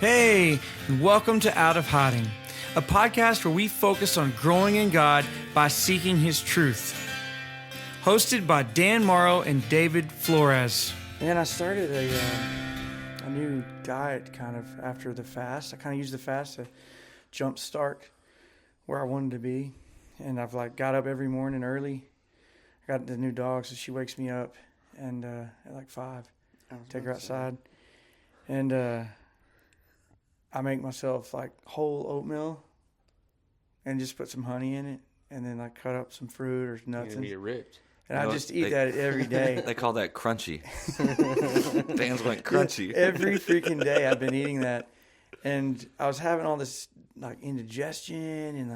Hey, and welcome to Out of Hiding, a podcast where we focus on growing in God by seeking His truth. Hosted by Dan Morrow and David Flores. And I started a new diet kind of after the fast. I kind of used the fast to jump start where I wanted to be. And I've got up every morning early. I got the new dog, so she wakes me up and at 5, take her outside. And I make myself whole oatmeal and just put some honey in it, and then cut up some fruit or nuts. You're gonna get ripped. And I just eat that every day. They call that crunchy. Dan's went crunchy. Every freaking day I've been eating that. And I was having all this indigestion and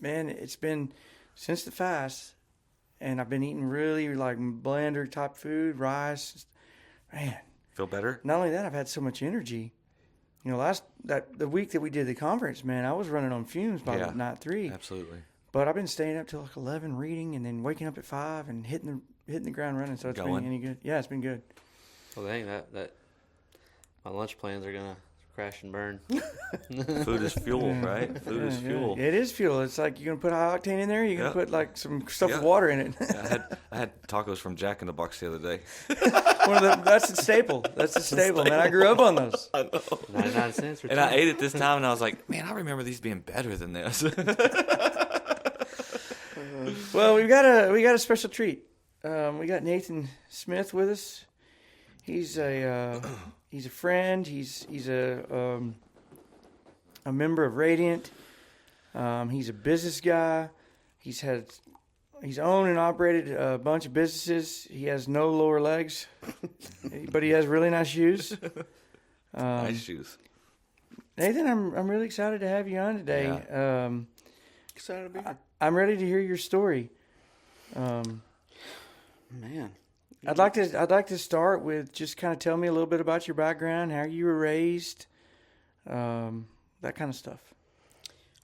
man, it's been since the fast, and I've been eating really blender type food, rice. Man. Feel better? Not only that, I've had so much energy. The week that we did the conference, man, I was running on fumes by night 3. Absolutely. But I've been staying up till 11 reading, and then waking up at 5 and hitting the ground running. So it's been any good. Yeah, it's been good. Well, dang, that my lunch plans are gonna crash and burn. Food is fuel, right? Food is fuel. It is fuel. It's you're gonna put high octane in there. You're gonna put some stuff with water in it. I had tacos from Jack in the Box the other day. That's a staple. That's a staple, man. I grew up on those. I know. 99 cents. And I ate it this time, and I was like, man, I remember these being better than this. Well, we got a special treat. We got Nathan Smith with us. He's a friend. He's a member of Radiant. He's a business guy. He's owned and operated a bunch of businesses. He has no lower legs, but he has really nice shoes. Nice shoes. Nathan, I'm really excited to have you on today. Yeah. Excited to be here. I'm ready to hear your story. Man, I'd like to start with just kind of tell me a little bit about your background, how you were raised, that kind of stuff.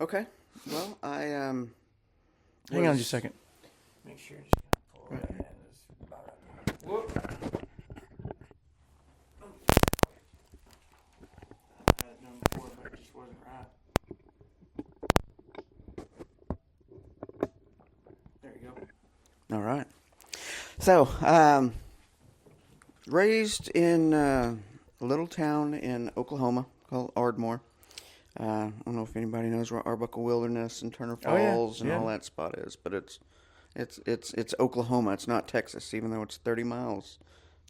Okay. Well, I Hang on just a second. Make sure you just pull right in. Whoop. I had it done before, but it just wasn't right. There you go. All right. So, raised in a little town in Oklahoma called Ardmore. I don't know if anybody knows where Arbuckle Wilderness and Turner Falls and all that spot is, but it's Oklahoma. It's not Texas, even though it's 30 miles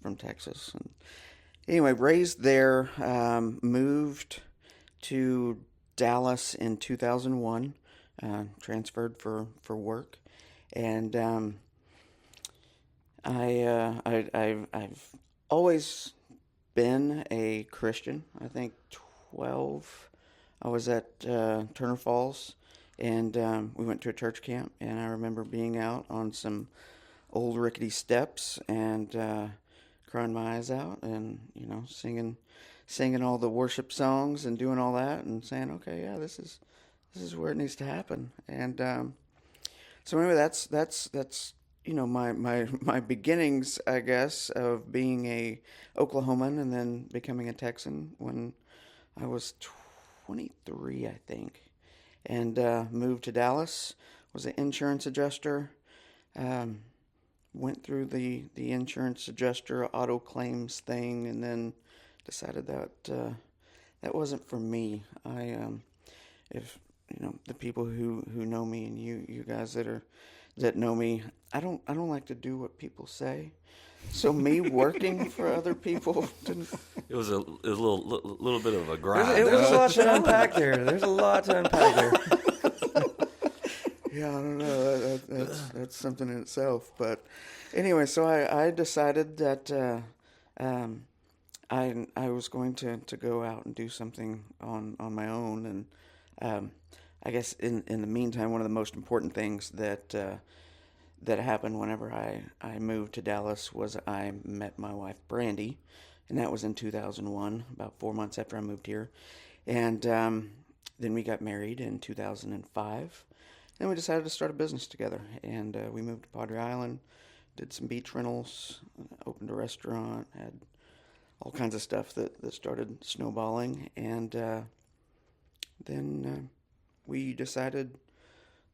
from Texas. And anyway, raised there, moved to Dallas in 2001, transferred for work, and I've always been a Christian. I think 12. I was at Turner Falls, and we went to a church camp, and I remember being out on some old rickety steps and crying my eyes out, and singing all the worship songs and doing all that, and saying, okay, yeah, this is where it needs to happen. And so anyway, that's my beginnings, I guess, of being a Oklahoman and then becoming a Texan when I was 23, I think, and moved to Dallas. Was an insurance adjuster. Went through the insurance adjuster auto claims thing, and then decided that that wasn't for me. If the people who know me and you guys that know me, I don't like to do what people say. So me working for other people didn't. It was a little bit of a grind. It was a lot to unpack there. There's a lot to unpack there. Yeah, I don't know. That's something in itself. But anyway, so I decided that I was going to go out and do something on my own, and I guess in the meantime, one of the most important things that happened whenever I moved to Dallas was I met my wife, Brandy, and that was in 2001, about 4 months after I moved here. And then we got married in 2005. Then we decided to start a business together, and we moved to Padre Island, did some beach rentals, opened a restaurant, had all kinds of stuff that started snowballing. And then we decided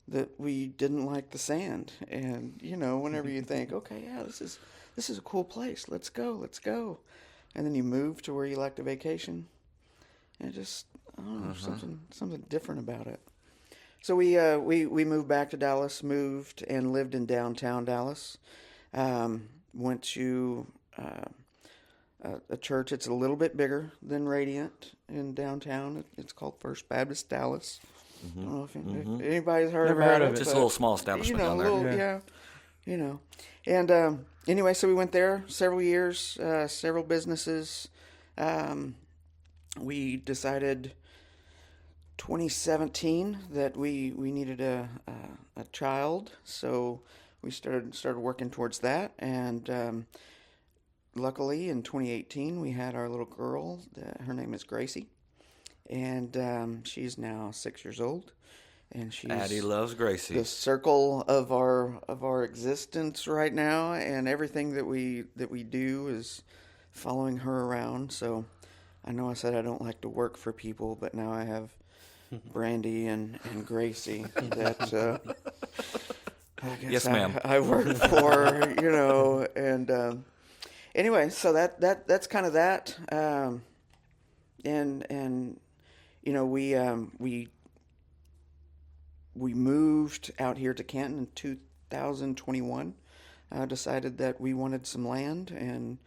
that we didn't like the sand. And, whenever you think, okay, yeah, this is a cool place. Let's go. And then you move to where you like to vacation. And just, I don't know, something different about it. So we moved back to Dallas, moved and lived in downtown Dallas. Went to a church. It's a little bit bigger than Radiant in downtown. It's called First Baptist Dallas. I don't know if anybody's heard Never about heard of it. it. Just a little small establishment down there. And anyway, so we went there several years, several businesses. We decided 2017 that we needed a child, so we started working towards that, and luckily in 2018 we had our little girl. Her name is Gracie, and she's now 6 years old, and she's Addie loves Gracie. the circle of our existence right now, and everything that we do is following her around. So I know I said I don't like to work for people, but now I have Brandy and Gracie that I guess Yes, ma'am. I work for, and anyway, so that's kind of that, and we moved out here to Canton in 2021. Decided that we wanted some land and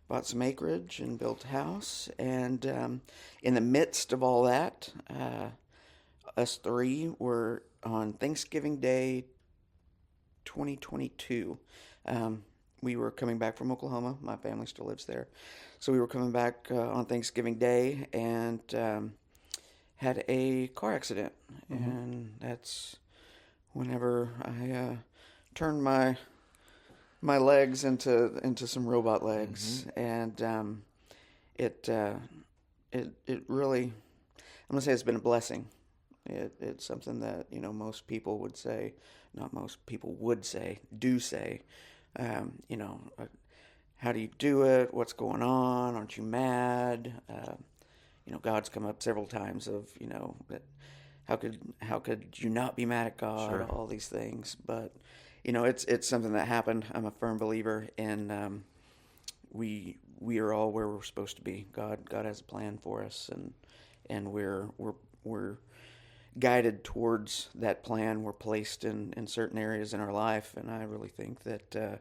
bought some acreage and built a house. And in the midst of all that, us three were on Thanksgiving Day 2022. We were coming back from Oklahoma. My family still lives there. So we were coming back on Thanksgiving Day and had a car accident. And that's whenever I turned my legs into some robot legs. And it really, I'm going to say it's been a blessing. It's something that, most people would say, not most people would say, do say, how do you do it? What's going on? Aren't you mad? God's come up several times of, that how could you not be mad at God? Sure. All these things. But, it's something that happened. I'm a firm believer in, we are all where we're supposed to be. God has a plan for us, and we're guided towards that plan. We're placed in certain areas in our life, and I really think that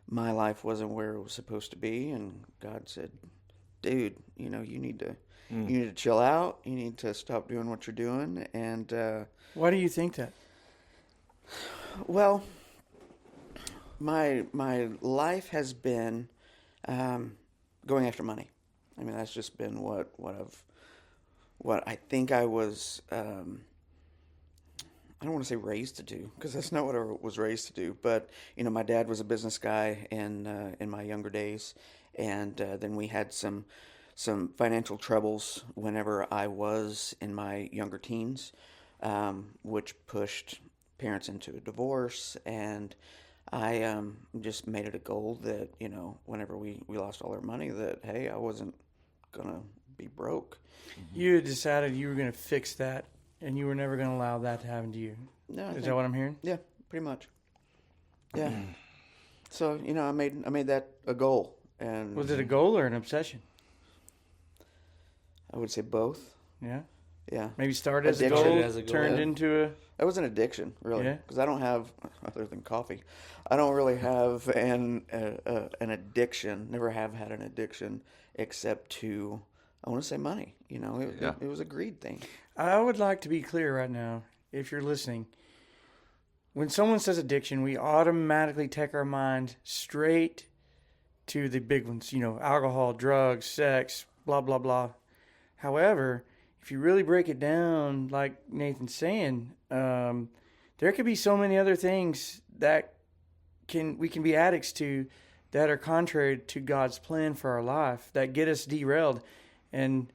my life wasn't where it was supposed to be, and God said, dude, you need to chill out, you need to stop doing what you're doing. And Why do you think that? well, my life has been going after money. I mean, that's just been what I think I was, I don't want to say raised to do, because that's not what I was raised to do. But, my dad was a business guy in my younger days. And then we had some financial troubles whenever I was in my younger teens, which pushed parents into a divorce. And I just made it a goal that, whenever we lost all our money, that, hey, I wasn't going to be broke. You had decided you were going to fix that, and you were never going to allow that to happen to you. No, Is that what I'm hearing? Yeah, pretty much. Yeah. So, I made that a goal. And Was it a goal or an obsession? I would say both. Yeah. Yeah. Maybe started as a Addiction. goal, As a goal, turned yeah. into a... That was an addiction, really, Yeah. because I don't have, other than coffee, I don't really have an addiction. Never have had an addiction, except to, I want to say money. It was a greed thing. I would like to be clear right now, if you're listening. When someone says addiction, we automatically take our mind straight to the big ones, alcohol, drugs, sex, blah, blah, blah. However, if you really break it down, like Nathan's saying, there could be so many other things that we can be addicts to that are contrary to God's plan for our life, that get us derailed. And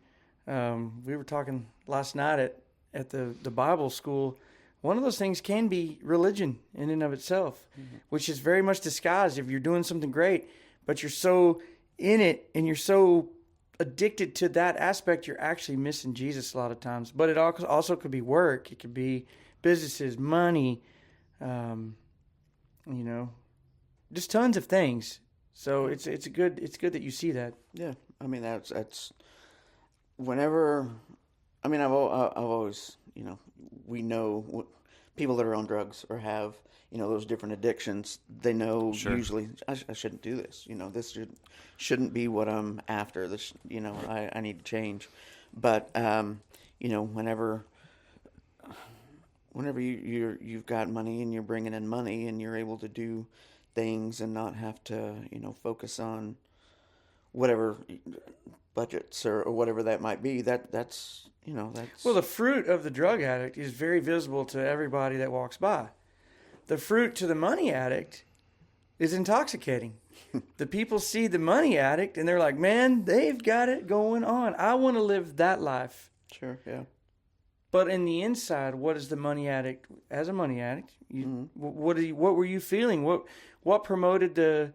we were talking last night at the Bible school. One of those things can be religion in and of itself, which is very much disguised. If you're doing something great, but you're so in it and you're so addicted to that aspect, you're actually missing Jesus a lot of times. But it also could be work. It could be businesses, money, just tons of things. So it's good that you see that. Yeah, I mean that's whenever. I mean, I've always, we know people that are on drugs or have, those different addictions. They know usually I shouldn't do this. This shouldn't be what I'm after. This, I need to change. But whenever you've got money and you're bringing in money and you're able to do things and not have to, focus on whatever budgets or whatever that might be, that's. Well, the fruit of the drug addict is very visible to everybody that walks by. The fruit to the money addict is intoxicating. The people see the money addict and they're like, man, they've got it going on. I want to live that life. Sure, yeah. But in the inside, what is the money addict? As a money addict, what were you feeling? What promoted the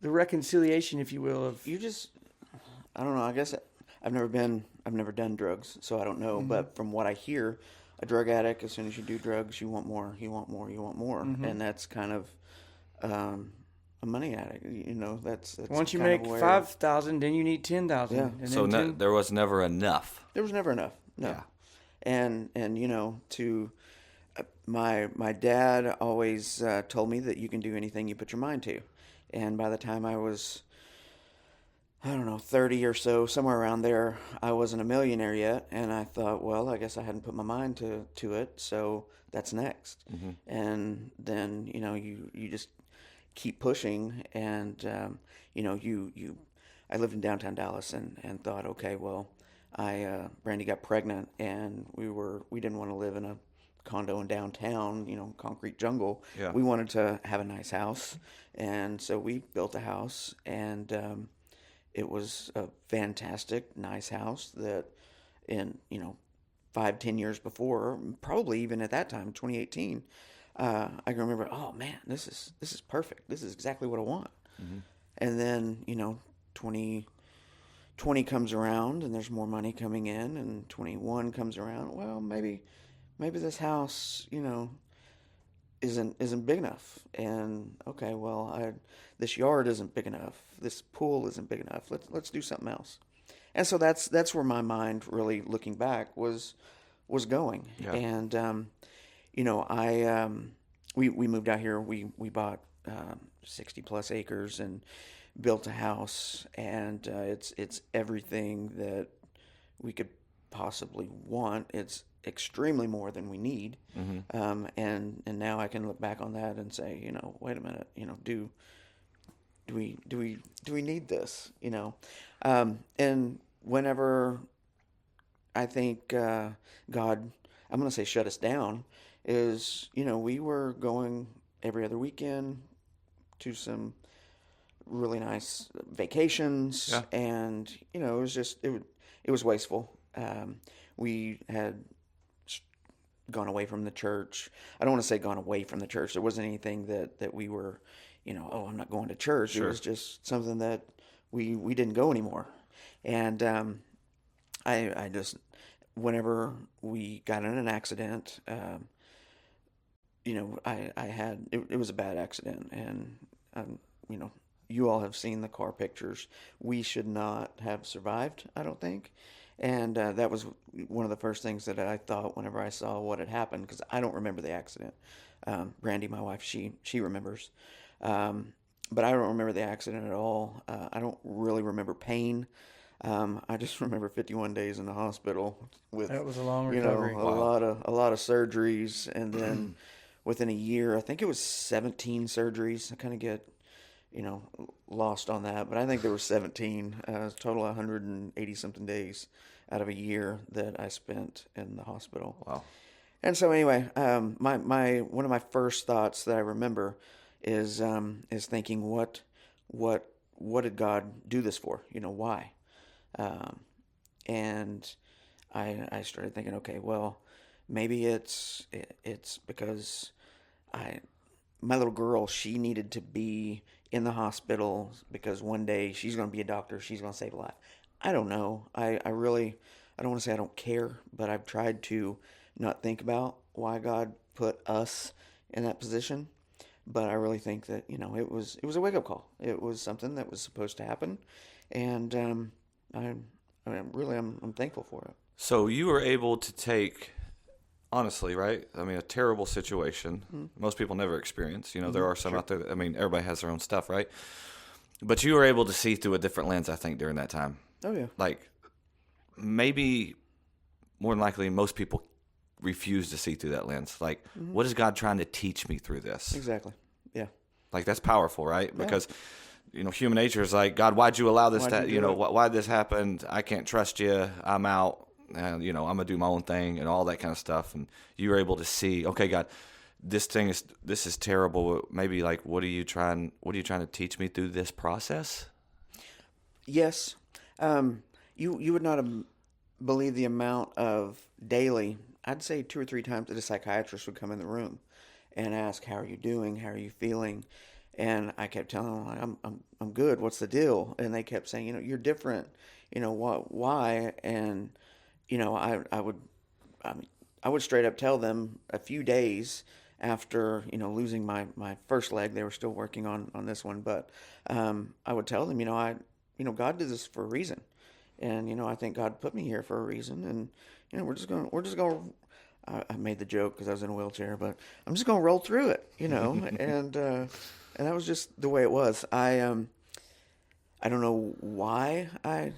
reconciliation, if you will, of I don't know. I guess I've never done drugs, so I don't know. But from what I hear, a drug addict, as soon as you do drugs, you want more, you want more, you want more, and that's kind of a money addict. That's once you make 5,000, then you need 10,000. Yeah. And So then there was never enough. There was never enough. No. Yeah. And to my dad always told me that you can do anything you put your mind to, and by the time I was, I don't know, 30 or so, somewhere around there, I wasn't a millionaire yet, and I thought, well, I guess I hadn't put my mind to it, so that's next. Mm-hmm. And then, you just keep pushing, and, I lived in downtown Dallas and thought, okay, well, Brandy got pregnant, and we didn't want to live in a condo in downtown, concrete jungle. Yeah. We wanted to have a nice house, and so we built a house, and, it was a fantastic, nice house that in, 5-10 years before, probably even at that time, 2018, I can remember, oh man, this is perfect. This is exactly what I want. Mm-hmm. And then, 2020 comes around and there's more money coming in, and 21 comes around. Well, maybe this house, isn't big enough. And okay, well, this yard isn't big enough. This pool isn't big enough. Let's do something else. And so that's where my mind, really looking back, was going. Yeah. And we moved out here. We bought 60 plus acres and built a house, and it's everything that we could possibly want. It's extremely more than we need. Mm-hmm. And now I can look back on that and say, wait a minute, do we need this? And whenever I think God, I'm going to say shut us down, is, we were going every other weekend to some really nice vacations. Yeah. And, it was just, it was wasteful. We had gone away from the church. I don't want to say gone away from the church. There wasn't anything that we were, I'm not going to church. Sure. It was just something that we didn't go anymore. And I just, whenever we got in an accident, I had, it was a bad accident. And, you all have seen the car pictures. We should not have survived, I don't think. And that was one of the first things that I thought whenever I saw what had happened, because I don't remember the accident. Brandy, my wife, she remembers. But I don't remember the accident at all. I don't really remember pain. I just remember 51 days in the hospital with, that was a long recovery. A lot of surgeries, and then within a year, I think it was 17 surgeries. I kind of get, lost on that, but I think there were 17. Total 180 something days out of a year that I spent in the hospital. Wow. And so anyway, my one of my first thoughts that I remember is thinking, what did God do this for? Why? And I started thinking, okay, well, maybe it's because my little girl, she needed to be in the hospital because one day she's going to be a doctor. She's going to save a life. I don't know. I really, I don't want to say I don't care, but I've tried to not think about why God put us in that position. But I really think that, it was a wake up call. It was something that was supposed to happen, and I'm thankful for it. So you were able to take, honestly, right? I mean, a terrible situation. Most people never experience. There are some out there. I mean, everybody has their own stuff, right? But you were able to see through a different lens, I think, during that time. Oh yeah. Like, maybe more than likely, most people refuse to see through that lens. Like, what is God trying to teach me through this? Exactly. Yeah. Like, that's powerful, right? Because, human nature is like, God, why'd you allow this Why'd you do it? why'd this happen? I can't trust you. I'm out. And, I'm going to do my own thing and all that kind of stuff. And you were able to see, okay, God, this is terrible. Maybe, like, what are you trying to teach me through this process? Yes. You would not believe the amount of daily, I'd say 2 or 3 times that a psychiatrist would come in the room and ask, "How are you doing? How are you feeling?" And I kept telling them, like, I'm good. What's the deal? And they kept saying, you're different. Why? And I would straight up tell them a few days after losing my first leg. They were still working on this one, but I would tell them, God did this for a reason, and I think God put me here for a reason, and we're just gonna. I made the joke because I was in a wheelchair, but I'm just gonna roll through it, and that was just the way it was. I don't know why I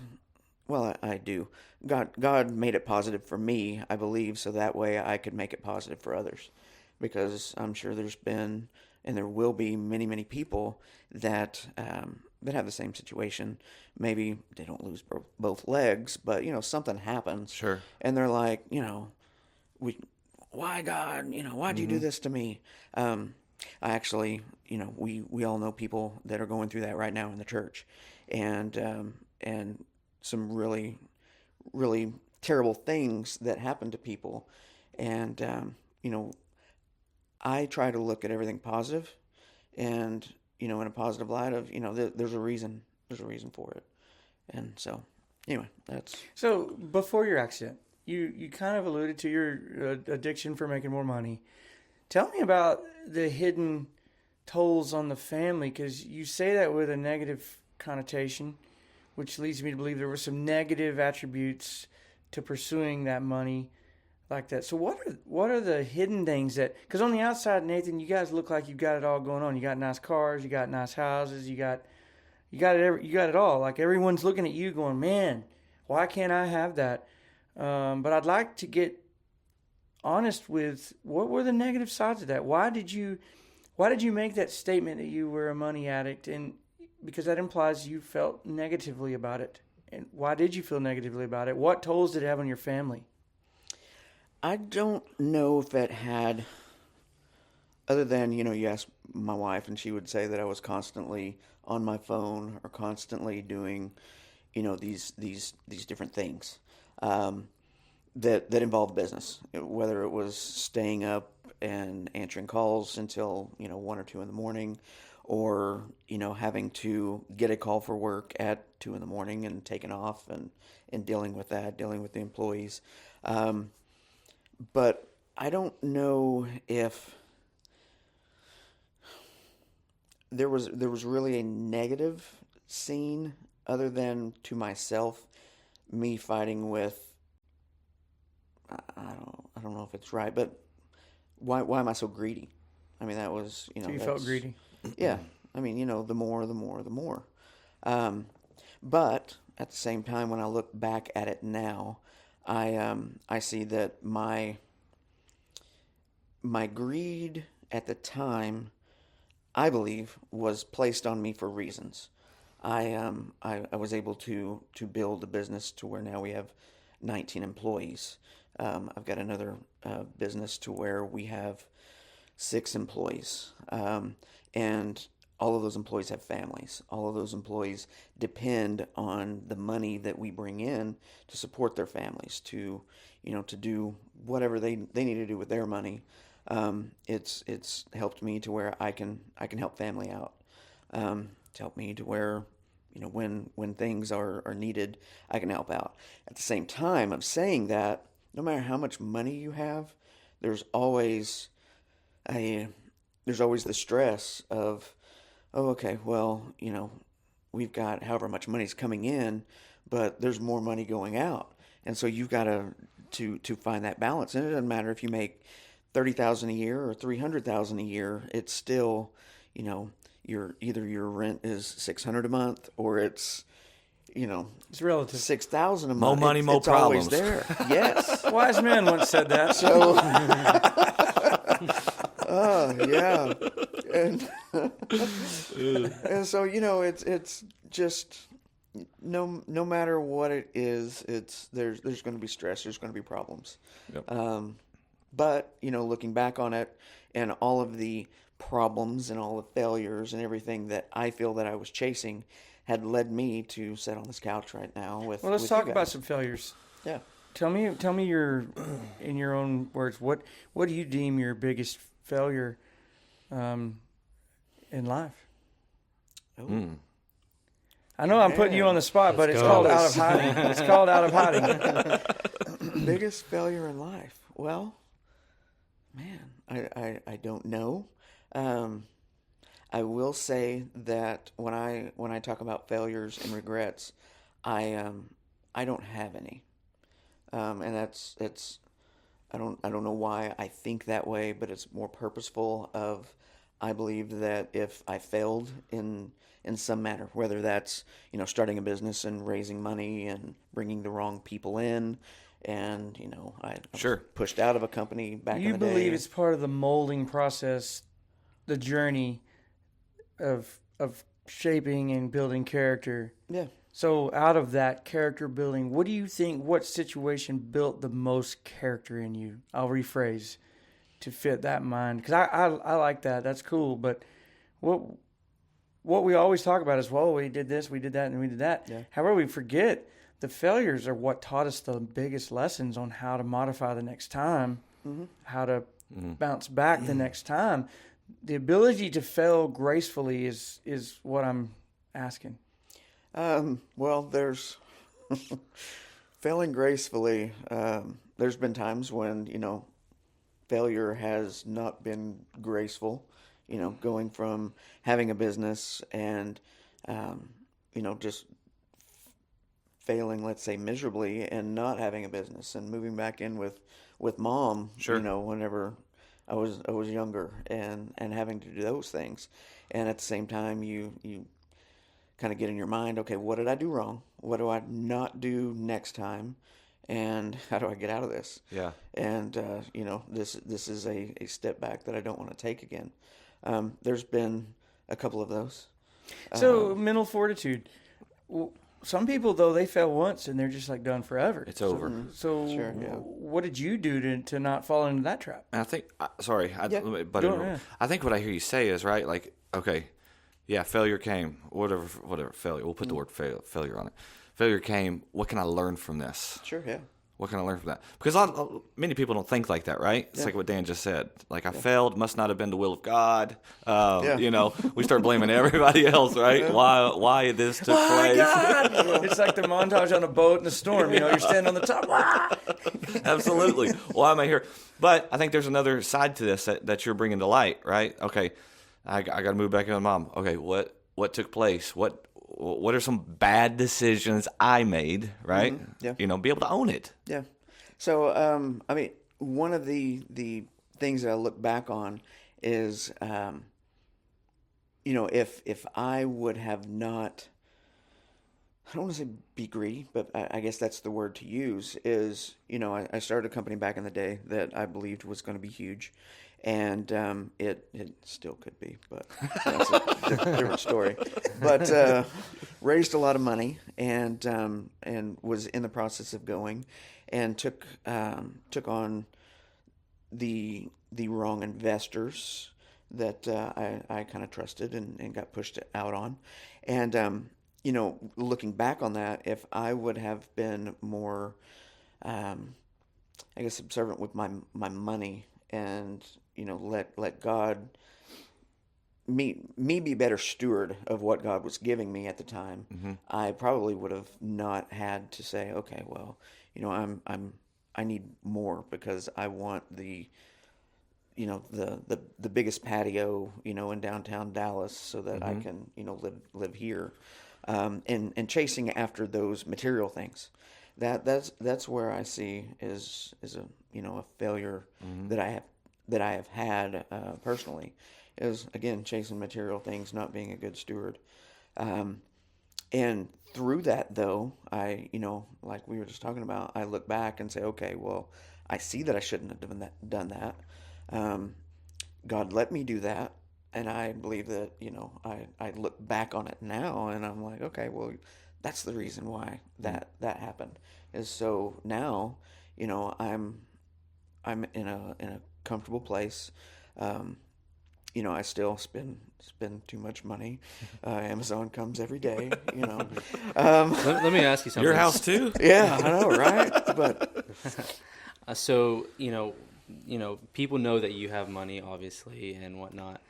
do. God made it positive for me, I believe, so that way I could make it positive for others, because I'm sure there's been and there will be many, many people that have the same situation. Maybe they don't lose both legs, but something happens. Sure. And they're like, why God? Why'd you do this to me? I actually, we all know people that are going through that right now in the church, and some really, really terrible things that happen to people, and I try to look at everything positive, and in a positive light of there's a reason for it, and so anyway, that's So before your accident, you kind of alluded to your addiction for making more money. Tell me about the hidden tolls on the family, because you say that with a negative connotation, which leads me to believe there were some negative attributes to pursuing that money like that. So what are the hidden things that? Because on the outside, Nathan, you guys look like you've got it all going on. You got nice cars, you got nice houses, you got it all. Like, everyone's looking at you, going, "Man, why can't I have that?" But I'd like to get honest with what were the negative sides of that. Why did you make that statement that you were a money addict? And because that implies you felt negatively about it. And why did you feel negatively about it? What tolls did it have on your family? I don't know if it had, other than, you ask my wife and she would say that I was constantly on my phone or constantly doing, these different things that involved business, whether it was staying up and answering calls until, 1 or 2 in the morning, or, having to get a call for work at 2 in the morning and taking off and dealing with the employees. But I don't know if there was really a negative scene other than to myself, me fighting with, I don't know if it's right, but why am I so greedy? I mean, that was, So you felt greedy. Yeah. I mean, the more. But at the same time, when I look back at it now, I see that my greed at the time, I believe, was placed on me for reasons. I was able to build a business to where now we have 19 employees. I've got another business to where we have 6 employees, and all of those employees have families. All of those employees depend on the money that we bring in to support their families, to do whatever they need to do with their money. It's helped me to where I can help family out. It's helped me to where when things are needed, I can help out. At the same time of saying that, no matter how much money you have, there's always the stress of, oh, okay, well, we've got however much money's coming in, but there's more money going out, and so you've got to find that balance. And it doesn't matter if you make $30,000 a year or $300,000 a year. It's still, your rent is $600 a month, or it's It's relative. $6,000 a month. More money, more it's always problems. there. Yes. Wise man once said that. So, yeah, and so it's just no matter what it is, there's going to be stress. There's going to be problems. Yep. But looking back on it and all of the problems and all the failures and everything that I feel that I was chasing had led me to sit on this couch right now with. Well, let's with talk you about guys. some failures. Yeah. Tell me your, in your own words, what do you deem your biggest failure in life? Mm. I know I'm putting you on the spot, but it's go. called out of hiding. It's called out of hiding. Biggest failure in life? Well, man, I don't know. I will say that when I talk about failures and regrets, I don't have any, and it's I don't know why I think that way, but it's more purposeful. I believe that if I failed in some manner, whether that's starting a business and raising money and bringing the wrong people in, and I was Sure. pushed out of a company back in You the day. believe it's part of the molding process, the journey of shaping and building character. Yeah. So out of that character building, what do you think, what situation built the most character in you? I'll rephrase to fit that mind. Because I like that. That's cool. But what we always talk about is, well, we did this, we did that, and we did that. Yeah. However, we forget the failures are what taught us the biggest lessons on how to modify the next time, how to bounce back the next time. The ability to fail gracefully is what I'm asking. Well, there's failing gracefully. There's been times when, failure has not been graceful, going from having a business and, just failing, let's say, miserably and not having a business and moving back in with mom, Sure. whenever I was younger and having to do those things. And at the same time, you kind of get in your mind, okay, what did I do wrong? What do I not do next time? And how do I get out of this? Yeah. And, this is a step back that I don't want to take again. There's been a couple of those. So mental fortitude. Some people, though, they fail once and they're just like done forever. It's over. So Sure, yeah. what did you do to not fall into that trap? And I think, sorry, Yeah. but Go ahead. I think what I hear you say is right. Like, okay, yeah, failure came. Whatever, failure. We'll put the word failure on it. Failure came. What can I learn from this? Sure, yeah. What can I learn from that? Because many people don't think like that, right? It's like what Dan just said. Like, I failed, must not have been the will of God. We start blaming everybody else, right? Why this took place? It's like the montage on a boat in a storm. You're standing on the top. Absolutely. Why am I here? But I think there's another side to this that you're bringing to light, right? Okay, I got to move back in with mom. Okay, what took place? What are some bad decisions I made, right? Yeah. Be able to own it. Yeah. So, one of the things that I look back on is, if I would have not, I don't want to say be greedy, but I guess that's the word to use, is, I started a company back in the day that I believed was going to be huge. And it still could be, but that's a different story. But raised a lot of money and was in the process of going, and took on the wrong investors that I kind of trusted and got pushed out on. And looking back on that, if I would have been more, I guess, observant with my money and let God me be better steward of what God was giving me at the time, I probably would have not had to say, okay, well, I need more because I want the biggest patio, in downtown Dallas so that I can, live here. And chasing after those material things. That's where I see is a failure that I have had personally, is again chasing material things, not being a good steward. And through that though, I like we were just talking about, I look back and say, okay, well, I see that I shouldn't have done that. God let me do that, and I believe that I look back on it now and I'm like, okay, well, that's the reason why that happened. Is so now I'm in a comfortable place. I still spend too much money. Amazon comes every day. Let me ask you something. Your house too? Yeah, I know, right? But So people know that you have money, obviously, and whatnot.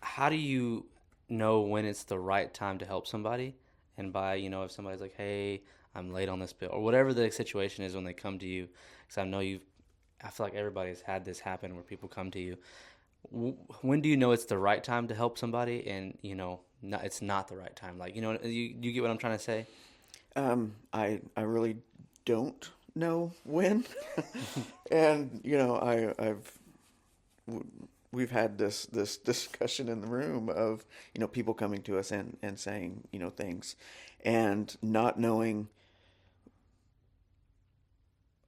How do you know when it's the right time to help somebody? And if somebody's like, hey, I'm late on this bill, or whatever the situation is when they come to you, because I feel like everybody's had this happen where people come to you. When do you know it's the right time to help somebody, and it's not the right time? Like, you get what I'm trying to say? I really don't know when, and we've had this discussion in the room of people coming to us and saying things, and not knowing.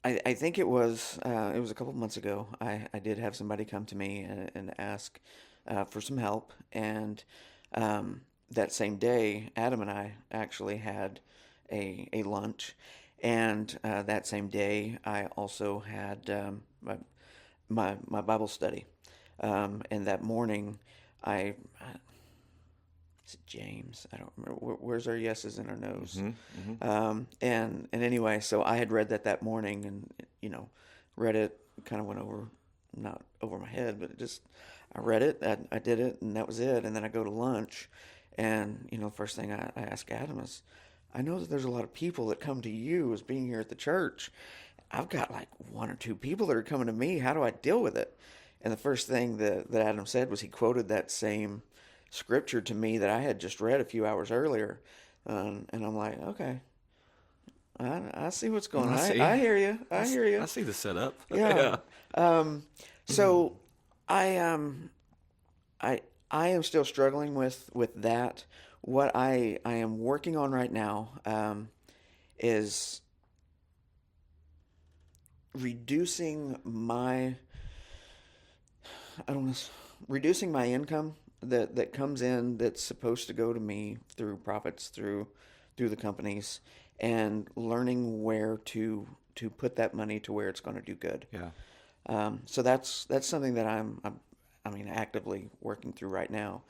I think it was a couple months ago. I did have somebody come to me and ask for some help, and that same day, Adam and I actually had a lunch, and that same day, I also had my Bible study, and that morning, is it James? I don't remember. Where's our yeses and our nos? And anyway, so I had read that morning, and read it. Kind of went over, not over my head, but I read it. I did it, and that was it. And then I go to lunch, and the first thing I ask Adam is, I know that there's a lot of people that come to you as being here at the church. I've got like one or two people that are coming to me. How do I deal with it? And the first thing that Adam said was he quoted that same scripture to me that I had just read a few hours earlier, and I'm like, okay, I see what's going on. I hear you. I hear you. I see the setup. Yeah. So I am still struggling with that. What I am working on right now is reducing my income that comes in that's supposed to go to me through profits through the companies, and learning where to put that money to where it's going to do good. Yeah. So that's something that I'm actively working through right now,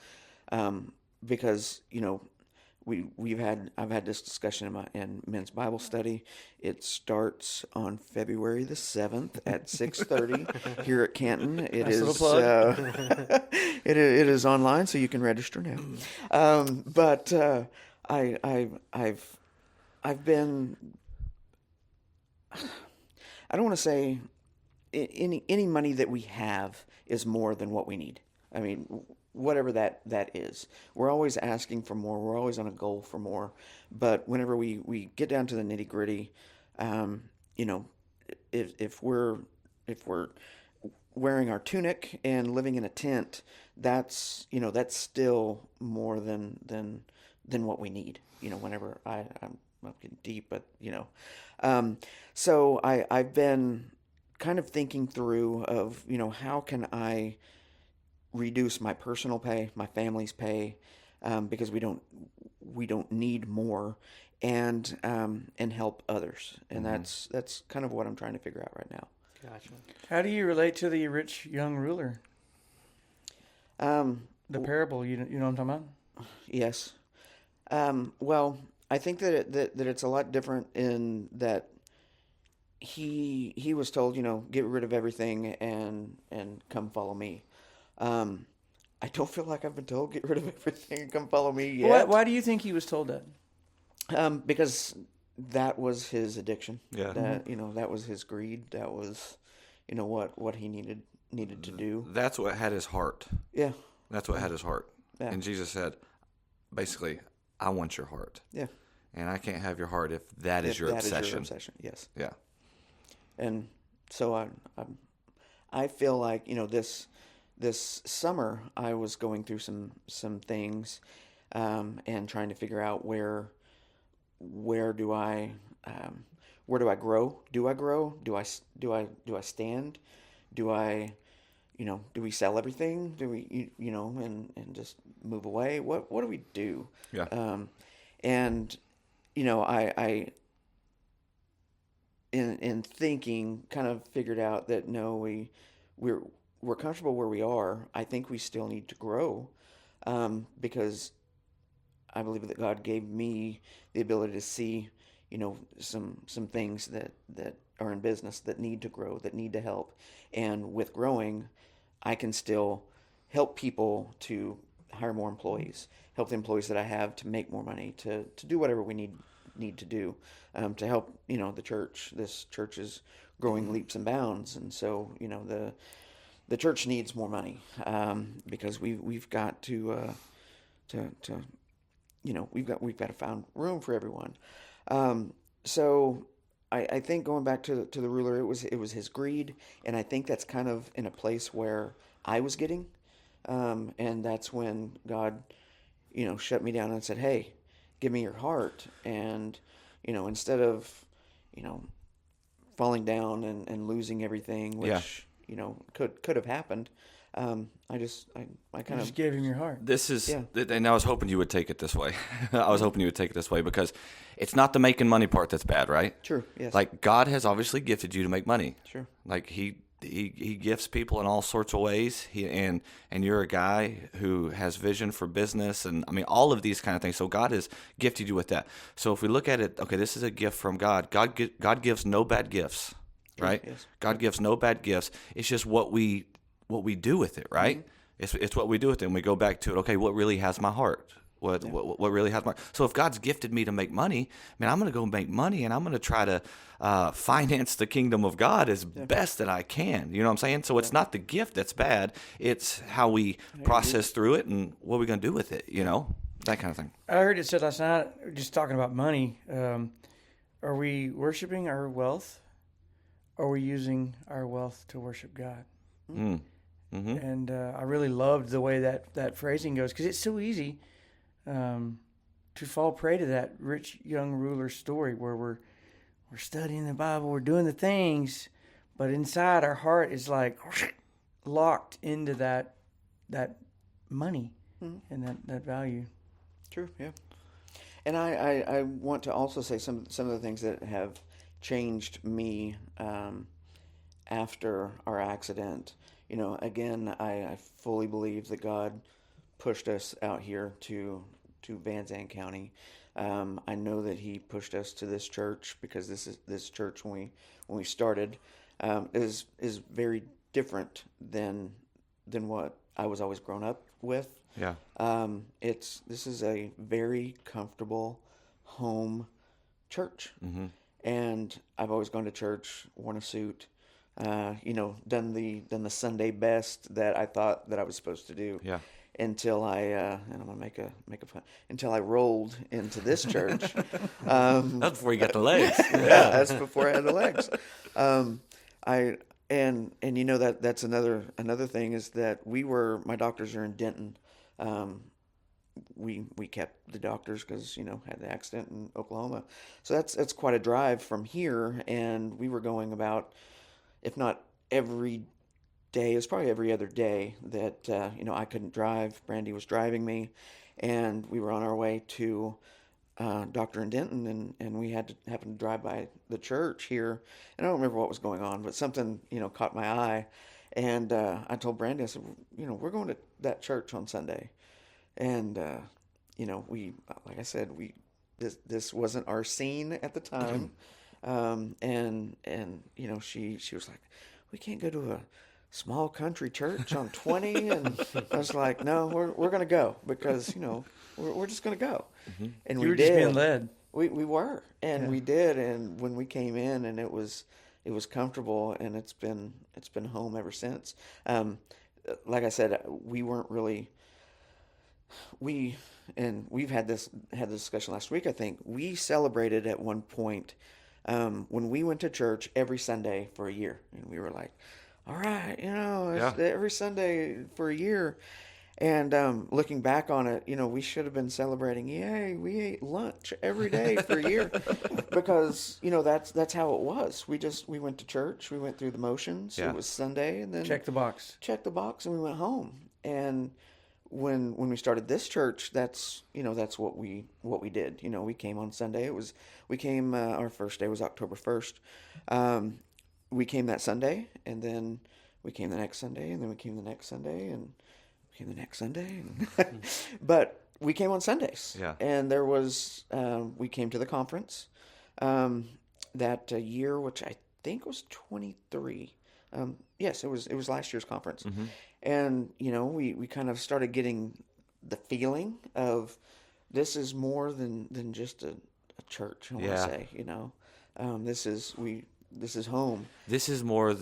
because I've had this discussion in men's Bible study. It starts on February the 7th at 6:30 here at Canton. It Nice is little plug. it is online, so you can register now. But I've been, I don't want to say any money that we have is more than what we need. I mean, whatever that is. We're always asking for more. We're always on a goal for more. But whenever we get down to the nitty gritty, if we're wearing our tunic and living in a tent, that's still more than what we need. Whenever I'm getting deep, but so I've been kind of thinking through of how can I reduce my personal pay, my family's pay, because we don't need more, and help others, and that's kind of what I'm trying to figure out right now. Gotcha. How do you relate to the rich young ruler? The parable, you know what I'm talking about? Yes. Well, I think that it's a lot different in that he was told, get rid of everything and come follow me. I don't feel like I've been told get rid of everything and come follow me yet. Why do you think he was told that? Because that was his addiction. Yeah. That that was his greed. That was, what he needed to do. That's what had his heart. Yeah. That's what had his heart. Yeah. And Jesus said, basically, I want your heart. Yeah. And I can't have your heart if that is If your that is obsession. your obsession. Yes. Yeah. And so I feel like this summer I was going through some things, and trying to figure out where do I grow? Do I grow? Do I stand? Do I do we sell everything? Do we and just move away? What do we do? Yeah. And I in thinking kind of figured out that no, we're comfortable where we are. I think we still need to grow, because I believe that God gave me the ability to see, some things that are in business that need to grow, that need to help. And with growing, I can still help people to hire more employees, help the employees that I have to make more money, to do whatever we need to do, to help, the church. This church is growing leaps and bounds. And so, the church needs more money, because we've got to we've got to find room for everyone. So I think going back to the ruler, it was his greed, and I think that's kind of in a place where I was getting, and that's when God, shut me down and said, "Hey, give me your heart," and instead of falling down and losing everything, which could have happened. I kind Just of gave him your heart. This is, Yeah. and I was hoping you would take it this way. I was hoping you would take it this way because it's not the making money part that's bad, right? True. Yes. Like God has obviously gifted you to make money. Sure. Like he gifts people in all sorts of ways. And you're a guy who has vision for business, and I mean all of these kind of things. So God has gifted you with that. So if we look at it, okay, this is a gift from God. God gives no bad gifts, right? Yes. God gives no bad gifts. It's just what we do with it, right? Mm-hmm. It's what we do with it, and we go back to it. Okay, what really has my heart? What really has my? So if God's gifted me to make money, man, I'm going to go make money, and I'm going to try to finance the kingdom of God as best that I can. You know what I'm saying? So it's not the gift that's bad; it's how we process through it and what we're going to do with it. That kind of thing. I heard it said last night, just talking about money. Are we worshiping our wealth? Or are we using our wealth to worship God? Mm. Mm-hmm. And I really loved the way that phrasing goes, because it's so easy to fall prey to that rich young ruler story where we're studying the Bible, we're doing the things, but inside our heart is like locked into that money and that value. True. Yeah. And I want to also say some of the things that have changed me after our accident. Again, I fully believe that God pushed us out here to Van Zandt County. I know that He pushed us to this church because this church when we started is very different than what I was always grown up with. Yeah. This is a very comfortable home church. Mm-hmm. And I've always gone to church, worn a suit, done the Sunday best that I thought that I was supposed to do. Yeah. Until I and I'm gonna make a fun, until I rolled into this church. That's before you got the legs. Yeah, that's before I had the legs. That's another thing is that my doctors are in Denton. We kept the doctors because had the accident in Oklahoma, so that's quite a drive from here, and we were going about, if not every day, it was probably every other day that I couldn't drive. Brandy was driving me, and we were on our way to doctor in Denton, and we happened to drive by the church here, and I don't remember what was going on, but something caught my eye, and I told Brandy, I said, we're going to that church on Sunday. And, we, like I said, this wasn't our scene at the time. And she was like, we can't go to small country church on 20, and I was like, no, we're gonna go because we're just gonna go, and You we were did. just being led. We were, and Yeah. we did, and when we came in, and it was comfortable, and it's been home ever since. Like I said, we weren't really we've had this discussion last week. I think we celebrated at one point when we went to church every Sunday for a year, and we were like, all right, it's every Sunday for a year. And looking back on it, we should have been celebrating. Yay, we ate lunch every day for a year, because that's how it was. We went to church, we went through the motions. Yeah. It was Sunday, and then Check the box. checked the box, and we went home. And when we started this church, that's what we did. We came on Sunday. Our first day was October 1st. We came that Sunday, and then we came the next Sunday, and then we came the next Sunday, and came the next Sunday. But we came on Sundays. Yeah. And there was we came to the conference that year, which I think was 23. Yes, it was last year's conference. And we kind of started getting the feeling of this is more than just a church. I want to say, this is home. This is more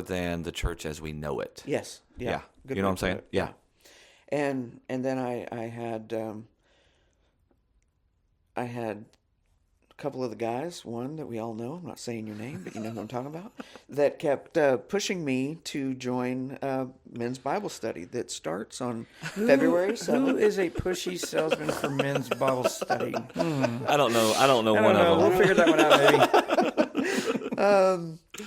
than the church as we know it. Yes. Yeah. Yeah. Good You know way what I'm to saying? put it. Yeah. And then I had a couple of the guys, one that we all know, I'm not saying your name, but you know who I'm talking about, that kept pushing me to join men's Bible study that starts on February 7th. Who is a pushy salesman for men's Bible study? I don't know. I don't know I one don't know. of We'll them. figure that one out, maybe.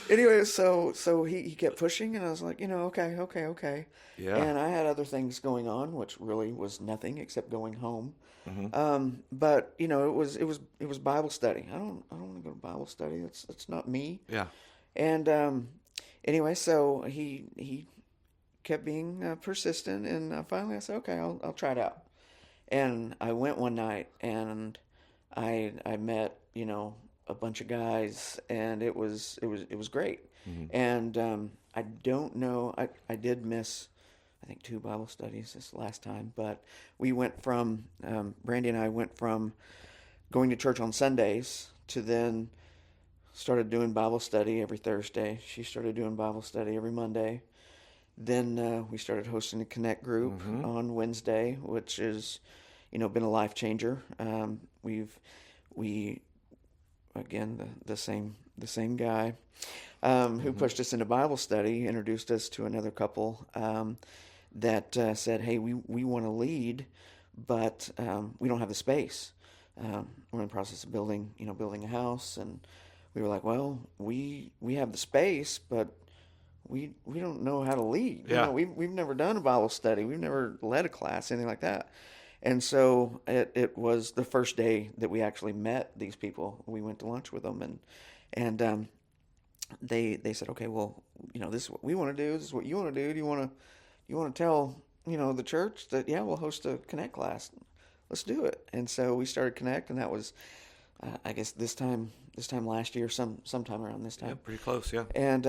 Anyway, so he kept pushing, and I was like, okay. Yeah. And I had other things going on, which really was nothing except going home. Mm-hmm. But it was Bible study. I don't want to go to Bible study. That's not me. Yeah. And anyway, so he kept being persistent, and finally I said, okay, I'll try it out. And I went one night, and I met a bunch of guys, and it was great. Mm-hmm. And I don't know, I did miss, I think, 2 Bible studies this last time, but we went from Brandy and I went from going to church on Sundays to then started doing Bible study every Thursday. She started doing Bible study every Monday. Then we started hosting a Connect group on Wednesday, which has been a life changer. We again, the same guy who pushed us into Bible study introduced us to another couple that said, hey, we want to lead, but we don't have the space. We're in the process of building a house, and we were like, well, we have the space, but we don't know how to lead. Yeah. We've never done a Bible study. We've never led a class, anything like that. And so it was the first day that we actually met these people. We went to lunch with them, and they said, okay, well, this is what we want to do. This is what you want to do. Do you want to tell the church that we'll host a Connect class? Let's do it. And so we started Connect, and that was I guess this time last year, sometime around this time. Yeah, pretty close. Yeah. And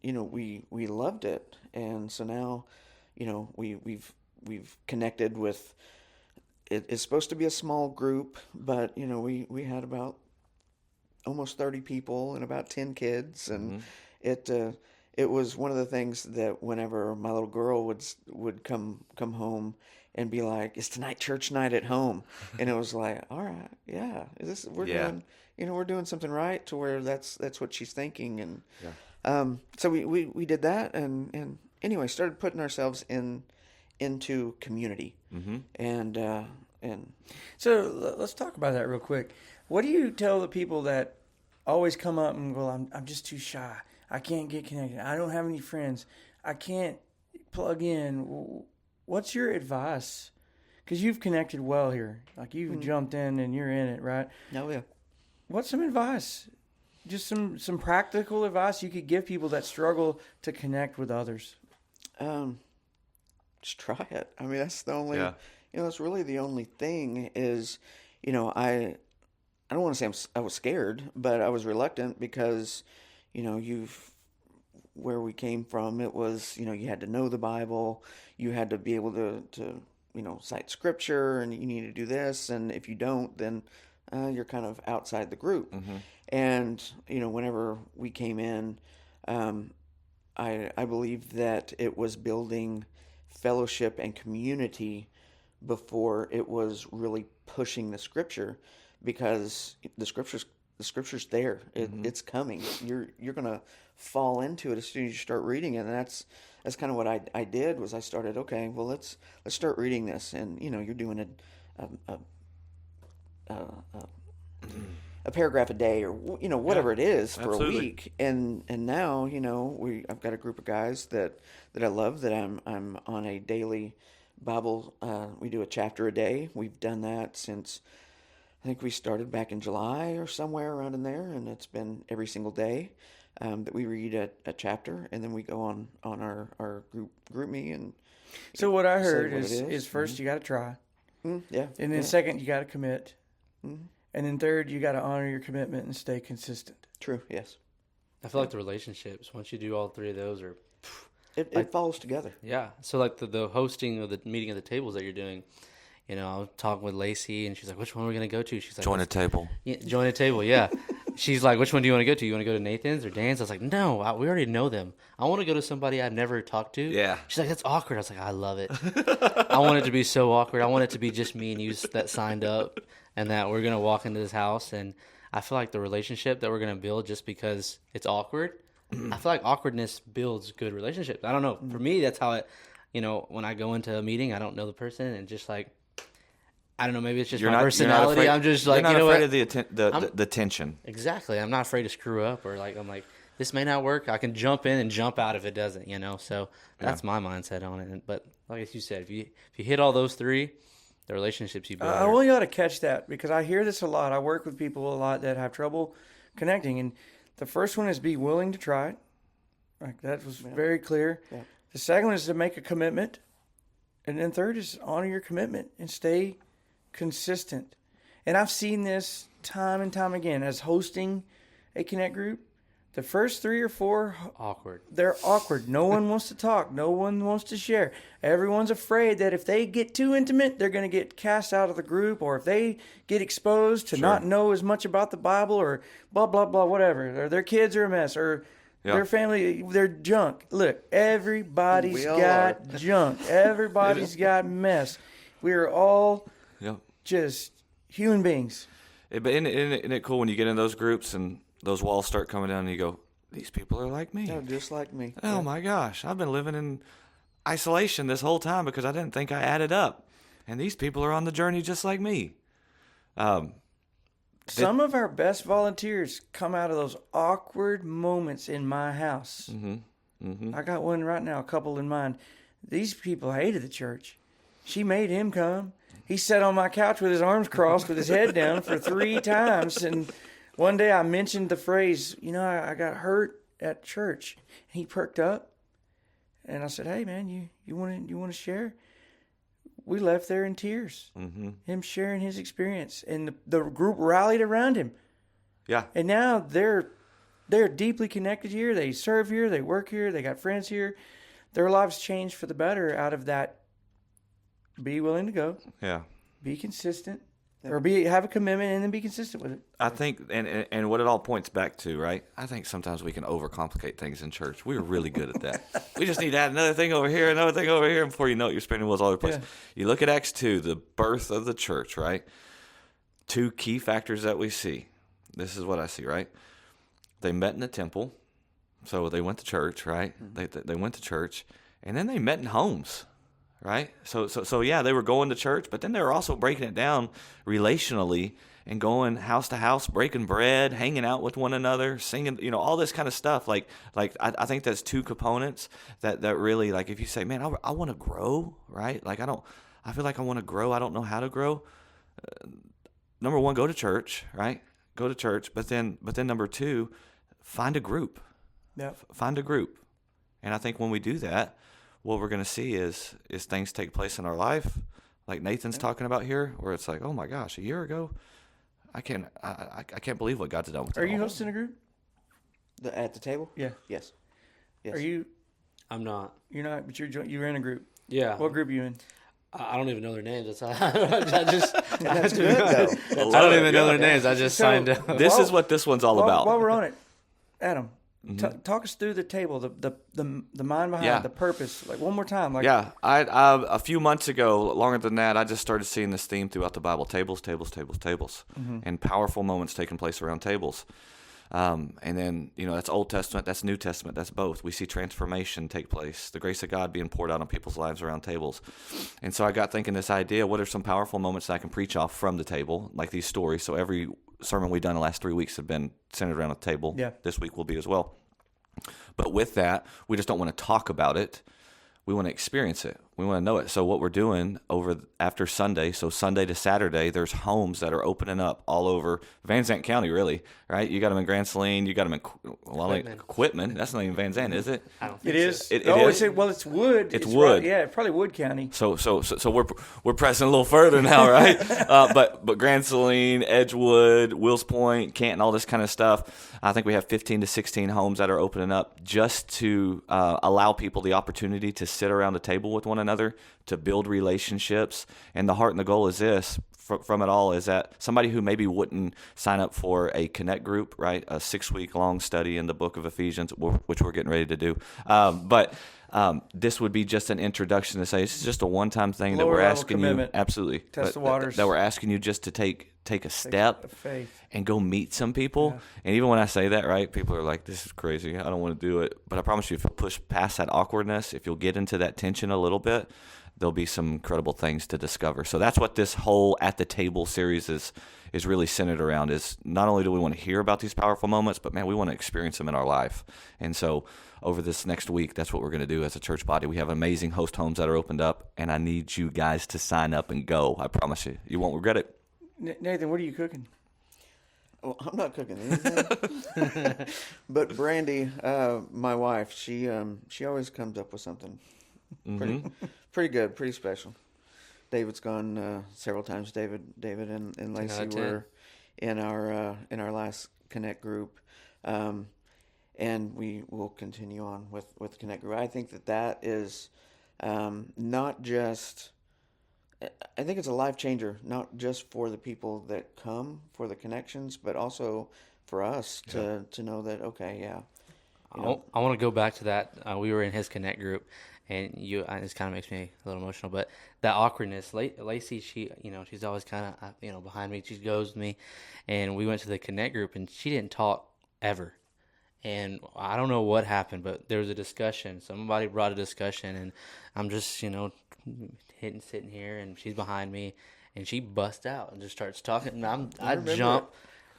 we loved it, and so now we've connected with. It's supposed to be a small group, but we had about almost 30 people and about 10 kids, and it was one of the things that whenever my little girl would come home and be like, "Is tonight church night at home?" And it was like, "All right, yeah, we're doing something right to where that's what she's thinking." And so we did that, and anyway, started putting ourselves into community, and So let's talk about that real quick. What do you tell the people that always come up and go, I'm just too shy. I can't get connected. I don't have any friends. I can't plug in. What's your advice? Because you've connected well here. Like you've jumped in and you're in it, right? oh yeah. What's some advice? Just some practical advice you could give people that struggle to connect with others. Just try it. I mean, that's the only, Yeah. That's really the only thing is, I don't want to say I was scared, but I was reluctant because, where we came from, it was, you had to know the Bible, you had to be able to cite scripture, and you need to do this, and if you don't, then you're kind of outside the group. And whenever we came in, I believe that it was building fellowship and community before it was really pushing the scripture, because the scripture's there. It's coming. You're gonna fall into it as soon as you start reading it. And that's kind of what I did. Was I started, okay, well, let's start reading this, and you're doing a paragraph a day, or whatever it is for absolutely. a week. And now I've got a group of guys that I love, that I'm on a daily Bible. We do a chapter a day. We've done that since, I think we started back in July or somewhere around in there, and it's been every single day that we read a chapter, and then we go on our group me. And So what I say heard what it is first you got to try, yeah, and then second you got to commit, and then third you got to honor your commitment and stay consistent. true, yes, I feel like the relationships, once you do all three of those, are it follows together. yeah. So like the hosting of the meeting of the tables that you're doing, I was talking with Lacey, and she's like, "Which one are we gonna go to?" She's like, Join a table. Yeah, join a table, yeah. She's like, "Which one do you want to go to? You want to go to Nathan's or Dan's?" I was like, "No, we already know them. I want to go to somebody I've never talked to." Yeah. She's like, "That's awkward." I was like, "I love it. I want it to be so awkward. I want it to be just me and you that signed up, and that we're gonna walk into this house." And I feel like the relationship that we're gonna build, just because it's awkward, I feel like awkwardness builds good relationships. I don't know. For me, that's how it. When I go into a meeting, I don't know the person, and just like, I don't know, maybe it's just my personality. Afraid, I'm just like, you're not afraid what? of the tension. Exactly. I'm not afraid to screw up, or like, I'm like, this may not work. I can jump in and jump out if it doesn't, So that's my mindset on it. But like you said, if you hit all those three, the relationships you build. I want y'all to catch that, because I hear this a lot. I work with people a lot that have trouble connecting, and the first one is be willing to try it. Like that was very clear. Yeah. The second one is to make a commitment, and then third is honor your commitment and stay consistent. And I've seen this time and time again as hosting a Connect group. The first 3 or 4, awkward. they're awkward. No one wants to talk. No one wants to share. Everyone's afraid that if they get too intimate, they're going to get cast out of the group, or if they get exposed to not know as much about the Bible, or blah, blah, blah, whatever, or their kids are a mess, or their family, they're junk. Look, everybody's got junk. Everybody's got mess. We are all just human beings. But isn't it cool when you get in those groups and those walls start coming down and you go, these people are like me. No, just like me. Oh my gosh, I've been living in isolation this whole time because I didn't think I added up. And these people are on the journey just like me. Some of our best volunteers come out of those awkward moments in my house. I got one right now, a couple in mind. These people hated the church. She made him come. He sat on my couch with his arms crossed with his head down for 3 times. And one day I mentioned the phrase, I got hurt at church. And he perked up. And I said, hey, man, you want to share? We left there in tears. Him sharing his experience. And the group rallied around him. Yeah. And now they're deeply connected here. They serve here. They work here. They got friends here. Their lives changed for the better out of that. Be willing to go. Yeah. Be consistent. Or have a commitment and then be consistent with it. I think, and what it all points back to, right? I think sometimes we can overcomplicate things in church. We're really good at that. We just need to add another thing over here, another thing over here, and before you know it, you're spinning wheels all over the place. Yeah. You look at Acts 2, the birth of the church, right? 2 key factors that we see. This is what I see, right? They met in the temple, so they went to church, right? They went to church, and then they met in homes. Right? So yeah, they were going to church, but then they were also breaking it down relationally and going house to house, breaking bread, hanging out with one another, singing, all this kind of stuff. Like I think that's 2 components that really, like, if you say, man, I want to grow, right? Like I feel like I want to grow. I don't know how to grow. Number 1, go to church, right? Go to church. But then number 2, find a group. Yeah. Find a group. And I think when we do that, what we're going to see is things take place in our life, like Nathan's talking about here, where it's like, oh my gosh, a year ago, I can't believe what God's done with it. Are you hosting a group? At the table? Yeah. Yes. Yes. Are you? I'm not. You're not, but you're in a group. Yeah. What group are you in? I don't even know their names. That's how I just. That's good, though. I don't even know their names. I just signed up. This is what this one's all about. While we're on it, Adam, talk us through the table, the mind behind Yeah. it, the purpose. Like one more time. Like Yeah, I a few months ago, longer than that, I just started seeing this theme throughout the Bible: tables, tables, tables, tables, and powerful moments taking place around tables. And then, that's Old Testament, that's New Testament, that's both. We see transformation take place, the grace of God being poured out on people's lives around tables. And so I got thinking this idea, what are some powerful moments that I can preach off from the table, like these stories? So every sermon we've done the last 3 weeks have been centered around a table. Yeah. This week will be as well. But with that, we just don't want to talk about it. We want to experience it. We want to know it. So what we're doing after Sunday, so Sunday to Saturday, there's homes that are opening up all over Van Zandt County, really, right? You got them in Grand Saline. You got them in Quitman. That's not even Van Zandt, is it? I don't think it is. so. It It's is? well, it's Wood. It's right- Wood. yeah, probably Wood County. So we're pressing a little further now, right? But Grand Saline, Edgewood, Wills Point, Canton, all this kind of stuff. I think we have 15 to 16 homes that are opening up just to allow people the opportunity to sit around a table with one another, to build relationships. And the heart and the goal is this. From it all is that somebody who maybe wouldn't sign up for a Connect group, right? A 6-week long study in the book of Ephesians, which we're getting ready to do. But this would be just an introduction to say this is just a one-time thing that Lower we're level asking commitment. you. Absolutely. Test But the waters. That we're asking you just to take a step Of faith. and go meet some people. Yeah. And even when I say that, right, people are like, this is crazy. I don't want to do it. But I promise you, if you push past that awkwardness, if you'll get into that tension a little bit, there'll be some incredible things to discover. So that's what this whole At the Table series is really centered around, is not only do we want to hear about these powerful moments, but man, we want to experience them in our life. And so over this next week, that's what we're going to do as a church body. We have amazing host homes that are opened up, and I need you guys to sign up and go. I promise you. You won't regret it. Nathan, what are you cooking? Well, I'm not cooking anything. But Brandy, my wife, she always comes up with something pretty good, pretty special. David's gone several times. David and Lacey were in our last Connect group, and we will continue on with Connect group. I think that is not just. I think it's a life changer, not just for the people that come for the connections, but also for us to know that, okay, yeah. I want to go back to that. We were in his Connect group, and this kind of makes me a little emotional, but that awkwardness. Lacey, she's always kind of, behind me. She goes with me, and we went to the Connect group, and she didn't talk ever. And I don't know what happened, but there was a discussion. Somebody brought a discussion, and I'm just, sitting here, and she's behind me, and she busts out and just starts talking. And I jump,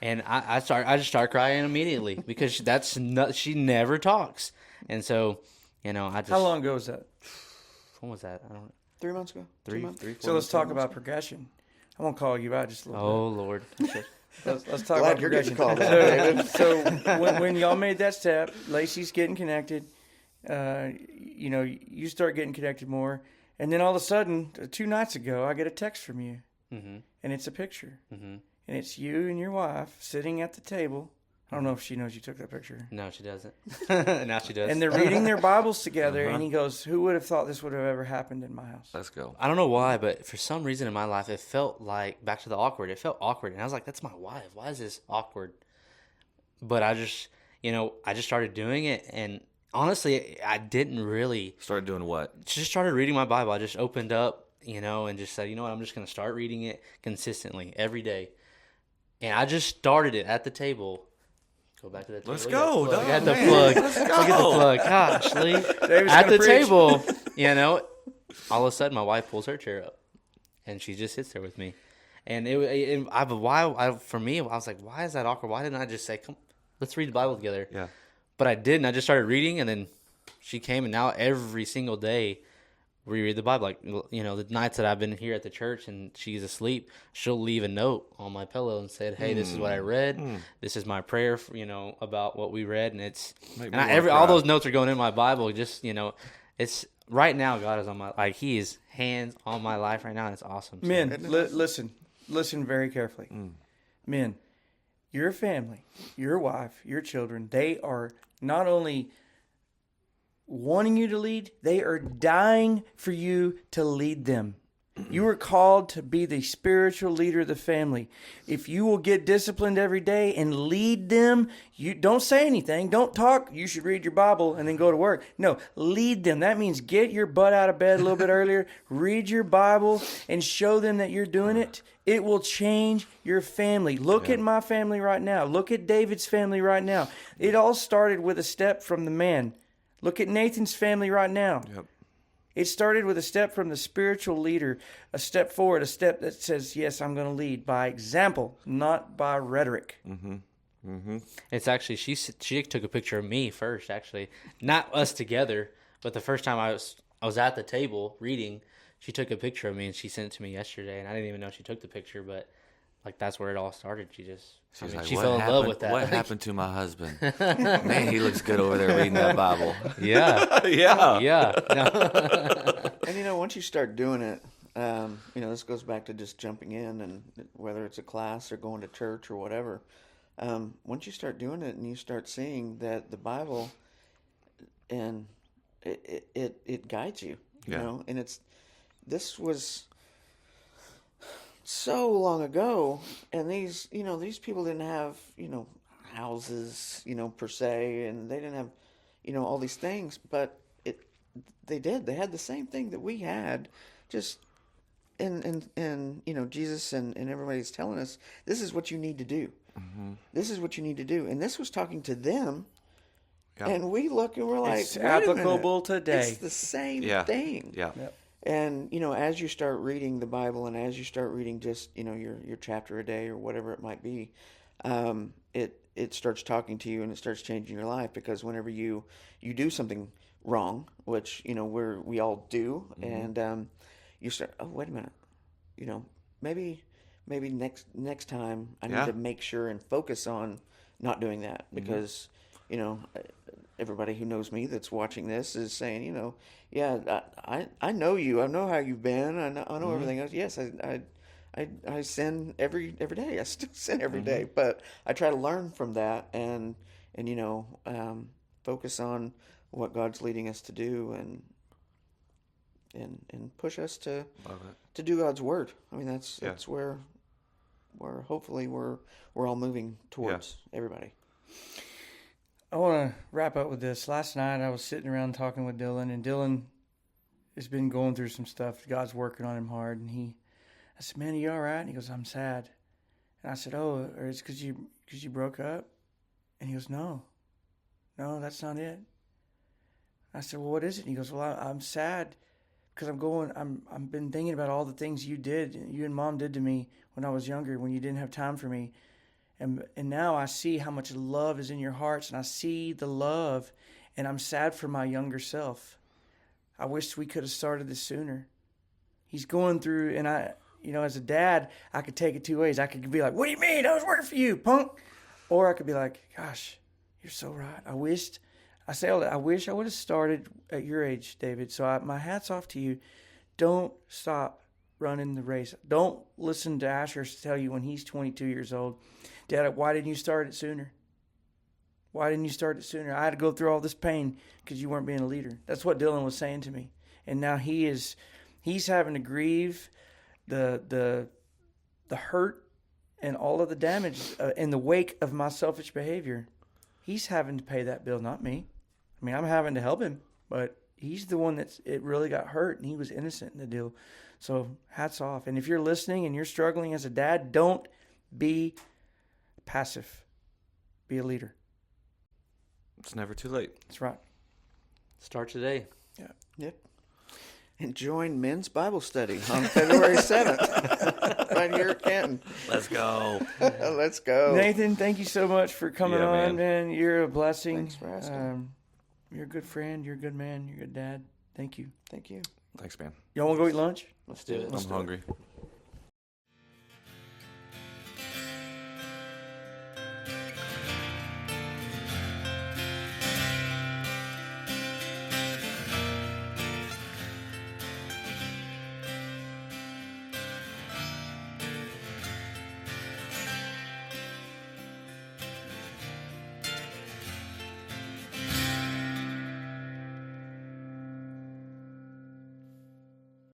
and I just start crying immediately because she never talks. And so, How long ago was that? When was that? I don't. 3 months ago. 3, 2 months. 3, 4 So let's months talk ago. about progression. I'm gonna call you out just a little Oh Lord. bit. Let's talk Glad about you're getting progression. called out, David. So when y'all made that step, Lacey's getting connected. You start getting connected more, and then all of a sudden, 2 nights ago, I get a text from you, and it's a picture, and it's you and your wife sitting at the table. I don't know if she knows you took that picture. No, she doesn't. Now she does. And they're reading their Bibles together, and he goes, "Who would have thought this would have ever happened in my house?" Let's go. I don't know why, but for some reason in my life, it felt like, back to the awkward, it felt awkward. And I was like, that's my wife. Why is this awkward? But I just started doing it. And honestly, I didn't really. Started doing what? Just started reading my Bible. I just opened up, and just said, I'm just going to start reading it consistently every day. And I just started it at the table. Go back to the table. Let's go. Look dog, at the man. plug. Let's Look at the go. plug. Gosh, Lee. David's At gonna the preach. table, all of a sudden my wife pulls her chair up, and she just sits there with me. And for me, I was like, why is that awkward? Why didn't I just say, come, let's read the Bible together? Yeah. But I didn't. I just started reading, and then she came, and now every single day we read the Bible. Like, the nights that I've been here at the church and she's asleep, she'll leave a note on my pillow and said, hey, this is what I read. This is my prayer, for, about what we read. And it's, Make and me I, wanna every all cry. those notes are going in my Bible. Just, it's right now, God is on my, like, he is hands on my life right now. And it's awesome. So, Men, listen very carefully. Men, your family, your wife, your children, they are not only wanting you to lead, they are dying for you to lead them. You are called to be the spiritual leader of the family. If you will get disciplined every day and lead them, you don't say anything, don't talk. You should read your Bible and then go to work. No, lead them. That means get your butt out of bed a little bit earlier, read your Bible, and show them that you're doing it. It will change your family. Look at my family right now. Look at David's family right now. It all started with a step from the man. Look at Nathan's family right now. Yep. It started with a step from the spiritual leader, a step forward, a step that says, yes, I'm going to lead by example, not by rhetoric. It's actually, she took a picture of me first, actually. Not us together, but the first time I was at the table reading, she took a picture of me and she sent it to me yesterday. And I didn't even know she took the picture, but like that's where it all started. She fell in love with that. What happened to my husband? Man, he looks good over there reading that Bible. Yeah. Yeah. No. And once you start doing it, this goes back to just jumping in, and whether it's a class or going to church or whatever. Once you start doing it and you start seeing that the Bible, and it guides you, you know, and this was so long ago, and these people didn't have, houses, per se, and they didn't have, all these things, but they had the same thing that we had, just and Jesus and everybody's telling us, this is what you need to do. Mm-hmm. This is what you need to do. And this was talking to them, and we look and we're like, it's applicable today. It's the same thing. Yeah. Yep. And, as you start reading the Bible, and as you start reading just, your chapter a day or whatever it might be, it starts talking to you and it starts changing your life, because whenever you do something wrong, which, we all do, and you start, oh, wait a minute, maybe next time I need to make sure and focus on not doing that, because, everybody who knows me that's watching this is saying, I know you. I know how you've been. I know everything else. Yes, I sin every day. I still sin every day, but I try to learn from that and focus on what God's leading us to do and push us to do God's word. I mean, that's where hopefully we're all moving towards, everybody. I want to wrap up with this. Last night I was sitting around talking with Dylan, and Dylan has been going through some stuff. God's working on him hard, and I said, "Man, are you all right?" And he goes, "I'm sad." And I said, "Oh, or it's because you broke up?" And he goes, "No, that's not it." I said, "Well, what is it?" And he goes, "Well, I'm sad because I've been thinking about all the things you and Mom did to me when I was younger, when you didn't have time for me. And now I see how much love is in your hearts, and I see the love, and I'm sad for my younger self. I wish we could have started this sooner." He's going through, and as a dad, I could take it two ways. I could be like, "What do you mean? I was working for you, punk." Or I could be like, "Gosh, you're so right. I wish I would have started at your age, David." So my hat's off to you. Don't stop running the race. Don't listen to Asher tell you when he's 22 years old, "Dad, why didn't you start it sooner? Why didn't you start it sooner? I had to go through all this pain because you weren't being a leader." That's what Dylan was saying to me. And now he's having to grieve the hurt and all of the damage in the wake of my selfish behavior. He's having to pay that bill, not me. I mean, I'm having to help him, but he's the one it really got hurt, and he was innocent in the deal. So hats off. And if you're listening and you're struggling as a dad, don't be passive. Be a leader. It's never too late. That's right. Start today. Yeah. Yep. And join Men's Bible Study on February 7th, right here at Canton. Let's go. Let's go. Nathan, thank you so much for coming on, man. You're a blessing. Thanks for asking. You're a good friend. You're a good man. You're a good dad. Thank you. Thank you. Thanks, man. Y'all want to go eat lunch? Let's do it. I'm hungry.